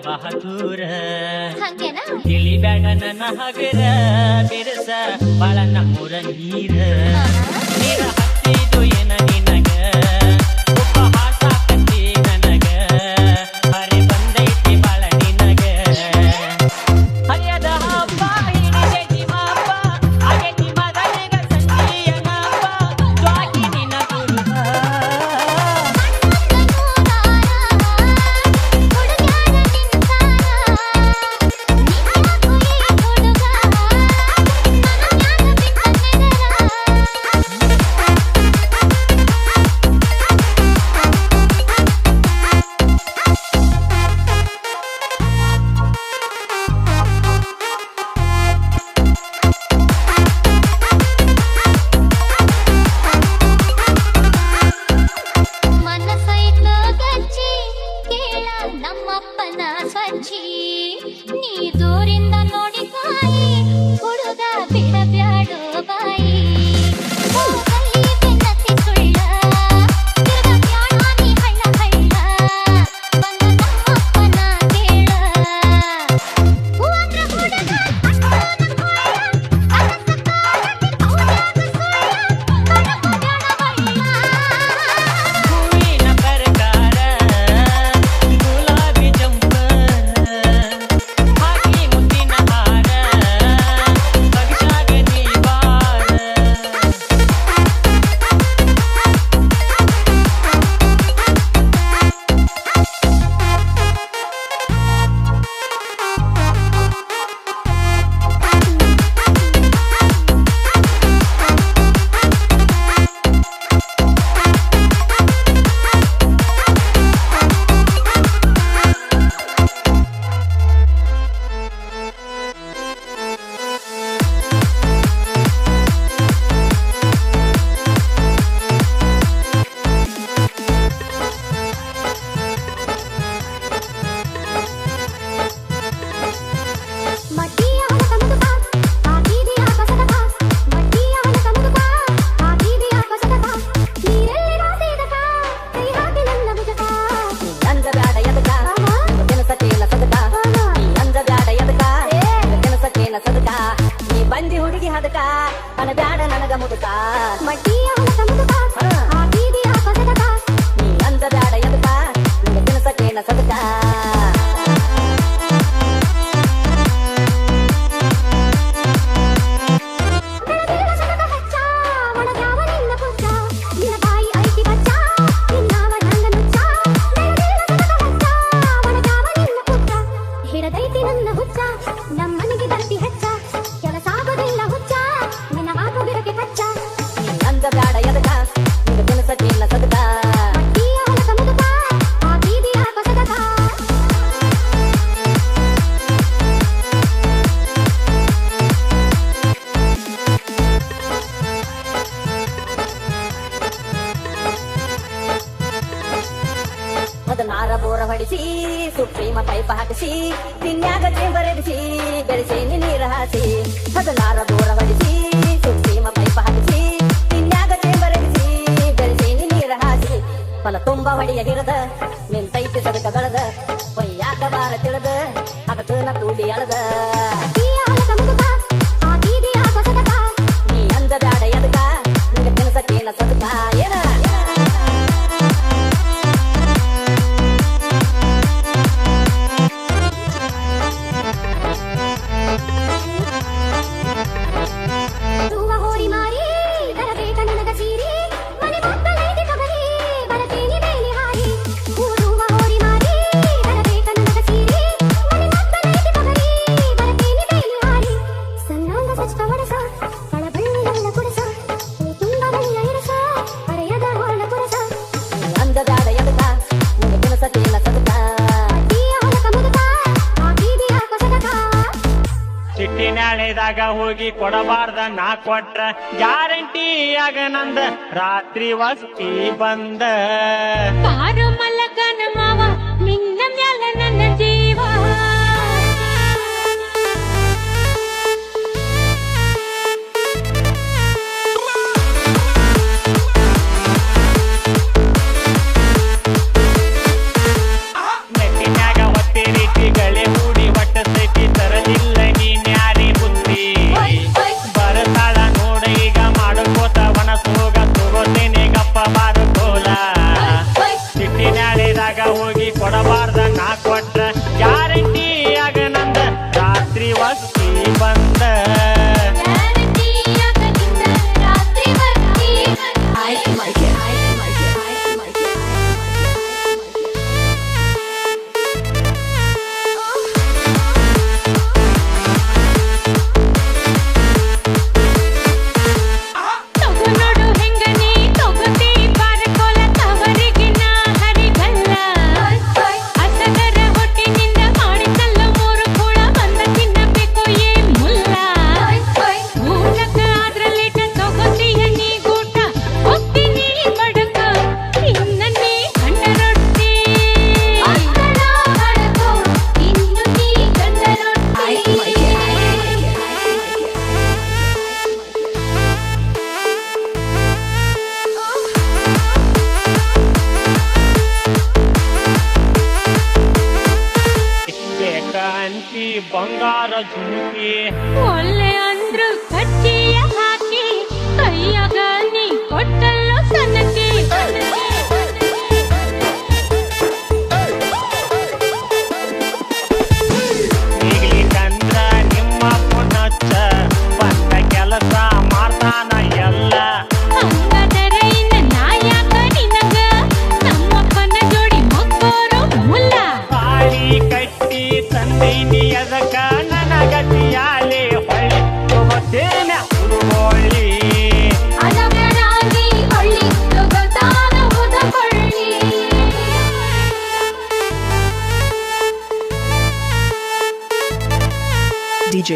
ಬಹದೂರ ಹಂಗೇನಾ ತಿಳಿಬೇಡ ನನ್ನ ಹಗರ ಬಿರಸ ಬಾಳ ನಮ್ಮೂರ ನೀರ ನೀರ ಹತ್ತಿದು ಏನ ನಿನಗ ಉಪಹಾಸ ಕತ್ತಿ ನನಗ ಹರಿ ಬಂದೈತಿ ಬಾಳ ನಿನಗ ಹರಿಯದ ಹಬ್ಬ ಹಿಡಿದೈತಿ ಮಾಪ ಆಗೈತಿ ಮಗನಿಗ ಸಂಜೀಯನಪ್ಪ ಸ್ವಾಗಿ ನಿನ್ನ ಗುರುಗ ನಮ್ಮಪ್ಪನ ಸ್ವಚ್ಛಿ ನೀ ದೂರಿಂದ ನೋಡಿ ಕಾಯಿ ಹುಡುಗ ಬಿಡಬ್ಯಾಡೋ ಬಾಯಿ ಹೋಗಲಿ ಬೆನ್ನತ್ತಿ ಸುಳ್ಳ ತಿರುಗ ಬ್ಯಾಡ ನೀ ಹಳ್ಳ ಹಳ್ಳ ಬಂದ ನಮ್ಮಪ್ಪನ ಕೇಳ ಹೂವಂದ್ರ ಹುಡುಗ ಹೂವಿನ ಪ್ರಕಾರ ಗುಲಾಬಿ ಜಂಪರ್ ಹಾಕಿ ಮುತ್ತಿನ ಹಾರ ಪಕ್ಷಾಗ ನೀ ಬಾರ ಬಂದಿ ಹುಡುಗಿ ಹದಕ ಅನಬ್ಯಾಡ ನನಗ ಮುದುಕ ಮಡ್ಡಿಯ ಹೊಲಕ ಮುದುಕ ಆ ಬೀದಿಯ ಕಸದಕ ನೀ ಅಂದ ಬ್ಯಾಡ ಎದಕ ನಿನ್ನ ತಿನಸಕೇನ ಸದಕ ಬೆಳಗಿನ ಸದಕ ಹಚ್ಚ ಒಣಗ್ಯಾವ ನಿನ್ನ ಪುಚ್ಚ ನಿನ್ನ ಬಾಯಿ ಐತಿ ಬಚ್ಚ ನಿನ್ನವ ನಂಗ ನುಚ್ಚ ಬೆಳಗಿನ ಸದಕ ಹಚ್ಚ ಒಣಗ್ಯಾವ ನಿನ್ನ ಪುಚ್ಚ ಹಿಡದೈತಿ ನನ್ನ ಹುಚ್ಚ ನಮ್ಮನಿಗೆ ಬರ್ತಿ ಹೆಚ್ಚ ಕೆಲಸ ಆಗೋದಿಲ್ಲ ಹುಚ್ಚ ನಿನ್ನ ಮಾತು ಬಿರಕೆ ಕಚ್ಚ ನೀ ಅಂದ ಬ್ಯಾಡ ಎದಕ ನಿನ್ನ ತಿನಸಕೇನ ಸದಕ ಮಡ್ಡಿಯ ಹೊಲಕ ಮುದುಕ ಆ ಬೀದಿಯ ಕಸದಕ ಅದನ್ನಾರ ಬೋರ ಹೊಡಿಸಿ ಸುಪ್ರೀಮ ಪೈಪ ಹಾಕಿಸಿ ತಿನ್ಯಾಗ ಚೇಂಬರೆಡಿಸಿ ಬೆಳೆಸಿ ನೀರ ಹಾಸಿ ಅದನ್ನಾರ ಬೋರ ಹೊಡಿಸಿ ಸುಪ್ರೀಮ ಪೈಪ ಹಾಕಿಸಿ ತಿನ್ಯಾಗ ಚೇಂಬರೆಡಿಸಿ ಬೆಳೆಸಿ ನೀರ ಹಾಸಿ ಫಲ ತುಂಬ ಹೊಡಿಯ ಹಿರದ ನಿಂತೈತಿ ಸದಕ ಬೆಳೆದ ಒಯ್ಯಾಕ ಬಾರ ತಿಳಿದ ಅದಕ್ಕನ ತೂಡಿ ಅಳದ ಮಡ್ಡಿಯ ಹೊಲಕ ಮುದುಕ ಆ ಬೀದಿಯ ಕಸದಕ ನೀ ಅಂದ ಬ್ಯಾಡ ಎದಕ ನಿಂಗ ತಿನಸಕೇನ ಸದಕ ಏನ ಹೂವ ಹೋರಿ ಮಾರಿ ತರಬೇಕ ನನಗ ಸೀರಿ ಮನೆ ಮಕ್ಕಳೈತಿ ತೊಗರಿ ಬರತೇನಿ ಬೇಲಿ ಹಾರಿ ಹೂವ ಹೋರಿ ಮಾರಿ ತರಬೇಕ ನನಗ ಸೀರಿ ಮನೆ ಮಕ್ಕಳೈತಿ ತೊಗರಿ ಬರತೇನಿ ಬೇಲಿ ಹಾರಿ ಸಣ್ಣಂಗ ಸಚ್ಕ ಹೊಡಸ ಕಳಬಳ್ಳಿಯಲ್ಲ ಕುಡಸ ತುಂಬ ಬಳಿಯ ಇರಸ ಅರೆಯದ ಹೊರಳ ಕುರಸ ನೀ ಅಂದ ಬ್ಯಾಡ ಎದಕ ನಿಂಗ ತಿನಸಕೇನ ಸದಕ ಮಡ್ಡಿಯ ಹೊಲಕ ಮುದುಕ ಆ ಬೀದಿಯ ಕಸದಕ ಚಿಟ್ಟಿನಾಳೆದಾಗ ಹೋಗಿ ಕೊಡಬಾರ್ದ ನಾ ಕೊಟ್ರ ಗ್ಯಾರಂಟಿ ಆಗ ನಂದ ರಾತ್ರಿ ವಸ್ತಿ ಬಂದ ಬಾರು ಮಲ್ಲಕನ ಮಾವ ನಿನ್ನ ಮ್ಯಾಲ ನನ್ನ ಜೀವ ನೆಟ್ಟಿನ್ಯಾಗ ಒತ್ತಿ ರೀತಿ ಅಂದ್ರ ಜುಮುಕಿ ಒಳ್ಳೆ ಅಂದ್ರು ಕಚ್ಚಿಯ ಹಾಕಿ ಕೈಯಾಗ ನೀ ಕೊಟ್ಟಲ್ಲೋ ಸನಕಿ ಈಗ್ಲಿಕ್ಕಂದ್ರ ನಿಮ್ಮ ಪುನಚ್ಚ ಬಂದ ಕೆಲಸ ಮಾಡ್ತಾನ ಎಲ್ಲ ಹಂಗದರ ಇನ್ನ ನಾ ಯಾಕ ನಿನಗ ನಮ್ಮಪ್ಪನ ಜೋಡಿ ಮಕ್ಕೋರು ಮುಲ್ಲ ತಾಳಿ ಕಟ್ಟಿ ತಂದೈನಿ ಅದಕ್ಕ ನನಗತಿಯಾಲೆ ಹೊಳ್ಳಿ ತಗೋತೇನೆ ಹುಡುಗೋಳ್ಳಿ ಅದಗರಾಗಿ ಹೊಳ್ಳಿ ತಗೋತಾನ ಉದಕೊಳ್ಳಿ DJ.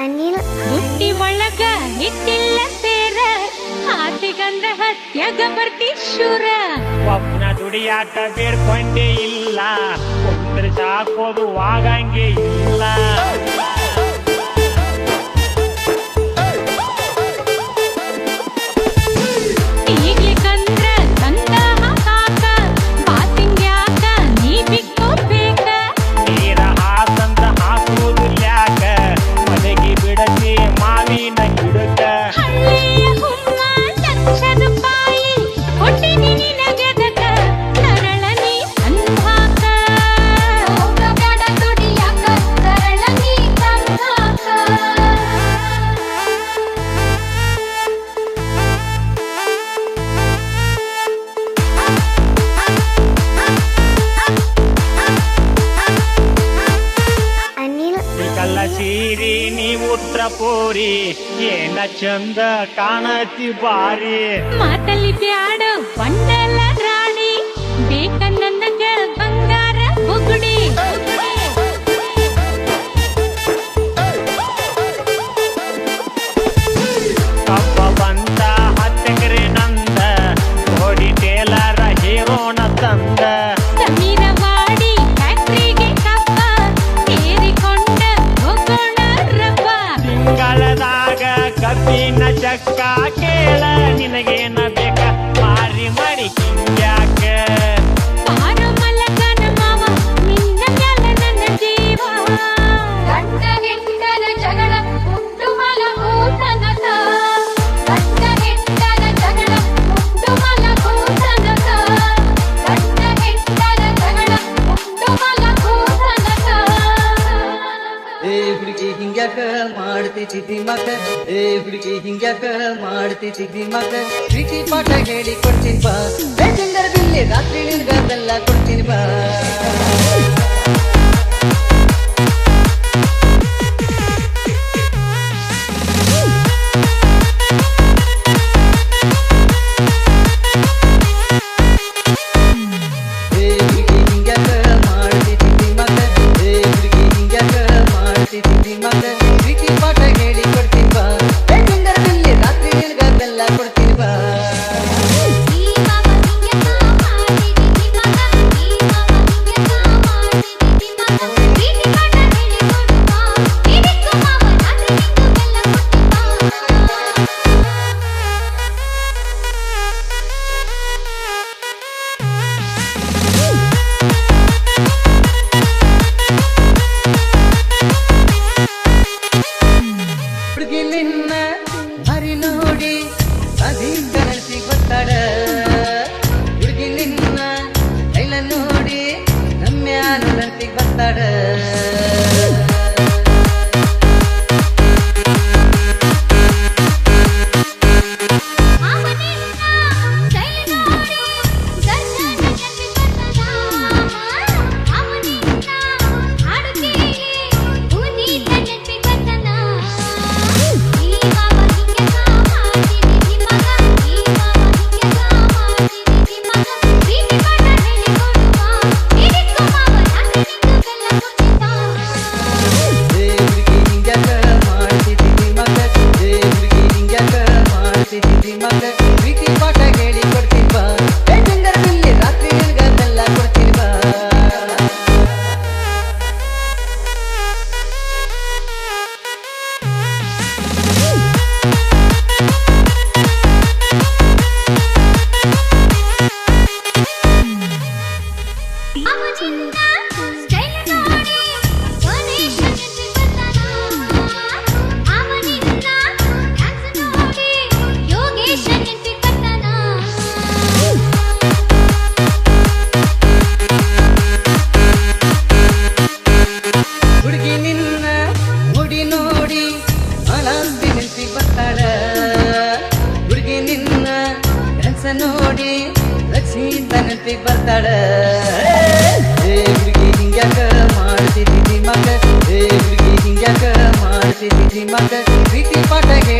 ಅನಿಲ್ ಬುಟ್ಟಿ ಒಳಗ ಹಿಟ್ಟಿಲ್ಲ ಸೇರ ಆಸೆಗಂದ್ರ ಹತ್ಯಾಗ ಬರ್ತಿ ಶೂರ ಒಬ್ಬನ ದುಡಿಯಾಕ ಬೇಡ್ಕೊಂಡೇ ಇಲ್ಲ ಒಬ್ಬರ ಸಾಕೋದು ಆಗಂಗೆ ಇಲ್ಲ ಈಗ್ಲಿಕ್ಕಂದ್ರ ತಂದ ಹಾಕಾಕ ಬಾತಿಂಗ್ಯಾಕ ನೀ ಬಿಕ್ಕೋಬೇಕ ನೀರ ಹಾಸಂದ್ರ ಹಾಕುವುದು ಯಾಕ ಮಲಗಿ ಬಿಡತಿ ಮಾವಿನ ಗಿಡಕ ಹಳ್ಳಿಯ ಹುಮ್ಮ ಲಕ್ಷದ ಬಾಯಿ ಕೊಟ್ಟಿನಿ ನಿನಗೆದಕ ಸರಳ ನೀ ತಂದಾಕ ಹೋಗಬೇಡ ದುಡಿಯಾಕ ಸರಳ ನೀ ತಂದಾಕ ಅನಿಲ್ ಕಲ್ಲ ಸೀರಿ ನೀ ಉತ್ತರ ಪೋರಿ ಏನ ಚಂದ ಕಾಣತಿ ಬಾರಿ ಮಾತಲ್ಲಿ ಬ್ಯಾಡ ಬಂಡಲ ರಾಣಿ ಬೇಕ ನನಗ ಬಂಗಾರ ಬುಗುಡಿ ಕಬ್ಬ ಬಂತ ಹತ್ತೆಕರೆ ನಂದ ಓಡಿ ಟೇಲರ ಹೀರೋಣ ತಂದ ಸಮೀರವಾಡಿ ಫ್ಯಾಕ್ಟ್ರಿಗೆ ಕಪ್ಪ ಸೇರಿಕೊಂಡ ಹೋಗೋಣ ರಬ್ಬ ತಿಂಗಳದಾಗ ಕಬ್ಬಿನ ಚಕ್ಕ ಕೇಳ ನಿನಗೇನ ಬೇಕ ಮಾರಿ ಮಾಡಿ ಹಿಂಗ್ಯಾಕ ಪಾರ ಮಲಗನ ಮಾವ ನಿನ್ನ ಮ್ಯಾಲ ನನ್ನ ಜೀವ ಗಂಡ ಹೆಂಡರ ಜಗಳ ಉಂಟು ಮಲಗೂತನಕ ಗಂಡ ಹೆಂಡರ ಜಗಳ ಉಂಟು ಮಲಗೂತನಕ ಗಂಡ ಹೆಂಡರ ಜಗಳ ಉಂಟು ಮಲಗೂತನಕ ಏ ಹುಡುಗಿ ಹಿಂಗ್ಯಾಕ ಮಾಡ್ತಿ ದಿಮಾಕ ಏ ಹುಡುಗಿ ಹಿಂಗ್ಯಾಕ ಮಾಡ್ತಿ ದಿಮಾಕ ಪ್ರೀತಿ ಪಾಠ ಹೇಳಿ ಕೊಡ್ತೀನಿ ಬಾ ಬೇಜಂಗರ ಬಿಲ್ಲಿ ರಾತ್ರಿ ನಿನ್ಗ ಬೆಲ್ಲ ಕೊಡ್ತೀನಿ ಬಾ ಏ ಹುಡುಗಿ ಹಿಂಗ್ಯಾಕ ಮಾಡ್ತಿ ದಿಮಾಕ ಏ ಹುಡುಗಿ ಹಿಂಗ್ಯಾಕ ಮಾಡ್ತಿ ದಿಮಾಕ ಪ್ರೀತಿ ಪಾಠ ಹೇಳಿ ಕೊಡ್ತೀನಿ ಬಾ ಬೇಜಂಗರ ಬಿಲ್ಲಿ ರಾತ್ರಿ ನಿನ್ಗ ಬೆಲ್ಲ ಕೊಡ್ತೀನಿ ಬಾ ಈ ಮಾವ ಹಿಂಗೆ ಮಾಡ್ತಿದ್ದಿ ಮಗ ಈ ಮಾವ ಹಿಂಗೆ ಮಾಡ್ತಿದ್ದಿ ಮಗ ಪ್ರೀತಿ ಪಾಠ ಹೇಳಿಕೊಡುವ ಇದಕ್ಕೂ ಮಾವ ರಾತ್ರಿ ನಿಂದು ಬೆಲ್ಲ ಹುಡುಗಿ ನಿನ್ನ ಹರಿ ನೋಡಿ ಅಧಿಕ ನಡೆಸಿ ಗೊತ್ತಾಡ ಹುಡುಗಿ ನಿನ್ನ ಕೈಲ ನೋಡಿ ನಮ್ಯಾನು ನಡೆಸಿ ಗೊತ್ತಾಡ ಅವನಿನ್ನ ಕೈ ನೋಡಿ ಗಂಡನ ಜೊತೆ ಬರ್ತದ ಅವನಿನ್ನ ಹಾಡು ಕೇಳಿ ಪುನೀತ ಜೊತೆ ಬರ್ತದ ಈ ಮಾವ ಬರ್ತಾಳ ಏ ಹುಡುಗಿ ಹಿಂಗ್ಯಾಕ ಮಾಡ್ತಿದ್ದಿ ಮಗ ಏ ಹುಡುಗಿ ಹಿಂಗ್ಯಾಕ ಮಾಡ್ತಿದ್ದಿ ಮಗ ಪ್ರೀತಿ ಪಾಠ ಹೇಳಿ